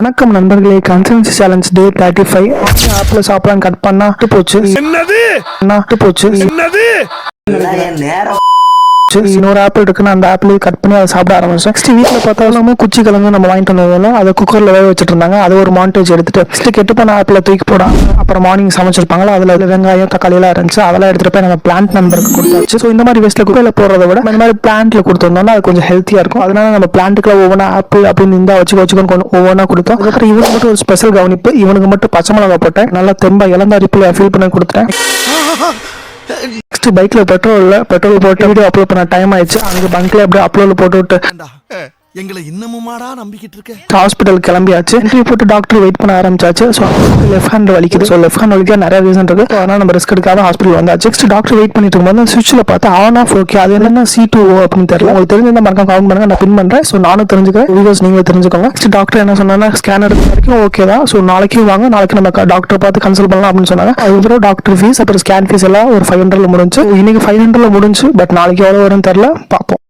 வணக்கம் நண்பர்களே, consultancy challenge டே 35 apple சாப்பிடலாம் கட் பண்ணா போச்சு. இன்னொரு ஆப்பிள் இருக்குன்னு அந்த ஆப்பிள் கட் பண்ணி அதை சாப்பிட ஆரம்பிச்சேன். நெக்ஸ்ட் வீட்டில் பார்த்தாலும் குச்சி கிழங்கு நம்ம வாங்கிட்டு வந்ததால அதை குக்கரில் வேக வச்சுட்டு இருந்தாங்க. அது ஒரு மாண்டேஜ் எடுத்துட்டு நெக்ஸ்ட் கெட்டு பண்ண ஆப்பிள் தூக்கி போடாங்க. அப்புறம் மார்னிங் சமைச்சிருப்பாங்களா, அதில் வெங்காயம் தக்காளி எல்லாம் இருந்துச்சு. அதெல்லாம் எடுத்துட்டு போய் நம்ம பிளான்ட் நம்பருக்கு கொடுத்தாச்சு. ஸோ இந்த மாதிரி வேஸ்ட்ல குப்பையில போடுறத விட இந்த மாதிரி பிளான்ட்ல கொடுத்துருந்தோம்னா அது கொஞ்சம் ஹெல்த்தியா இருக்கும். அதனால நம்ம பிளான்ட்டுக்குள்ள ஒவ்வொன்றா ஆப்பிள் அப்படின்னு இருந்தா வச்சுக்கோன்னு ஒவ்வொன்றா கொடுத்தோம். அதுக்கப்புறம் இவனுக்கு மட்டும் ஒரு ஸ்பெஷல் கவனிப்பு, இவனுக்கு மட்டும் பச்சை மிளகா போட்டேன். நல்லா தெம்பா இளந்தாரிப்புல ஃபீல் பண்ணி கொடுத்துட்டேன். நெக்ஸ்ட் பைக்ல பெட்ரோல் போட்டு வீடியோ அப்லோட் பண்ண டைம் ஆயிடுச்சு. அங்க பங்க்ல அப்படியே அப்லோட் போட்டு விட்டு எங்களை இன்னமுமாடா நம்பிக்கிட்டு இருக்க. ஹாஸ்பிட்டல் கிளம்பியாச்சு. இன்டர்வியூ போட்டு டாக்டர் வெயிட் பண்ண ஆரம்பிச்சாச்சு. ஸோ லெஃப்ட் ஹேண்ட் வலிக்குது. ஸோ லெஃப்ட் ஹேண்ட் வலிக்க நிறைய ரீசன் இருக்கு. அதனால நம்ம ரிஸ்க் எடுக்காம ஹாஸ்பிட்டல் வந்தாச்சு. நெக்ஸ்ட் டாக்டர் வெயிட் பண்ணிட்டு இருக்கும்போது சுவிட்சில் பார்த்து ஆன் ஆஃப் ஓகே, அது என்னன்னா C2O அப்படின்னு தெரியல. உங்களுக்கு தெரிஞ்சிருந்தா மறக்காம கவுண்ட் பண்ணுங்க, நான் பின் பண்றேன். ஸோ நானும் தெரிஞ்சுக்கிறேன், வீடியோஸ் நீங்களும் தெரிஞ்சுக்கோங்க. நெக்ஸ்ட் டாக்டர் என்ன சொன்னாங்கன்னா ஸ்கேன் எடுக்கிற வரைக்கும் ஓகே தான். ஸோ நாளைக்கு வாங்க, நாளைக்கு நம்ம டாக்டர் பார்த்து கன்சல்ட் பண்ணலாம் அப்படின்னு சொன்னாங்க. அதுக்கப்புறம் டாக்டர் ஃபீஸ் அப்புறம் ஸ்கேன் ஃபீஸ் எல்லாம் ஒரு 500 முடிஞ்சு. இன்னைக்கு 500 முடிஞ்சு. பட் நாளைக்கு எவ்வளோ வரும்னு தெரியல, பார்ப்போம்.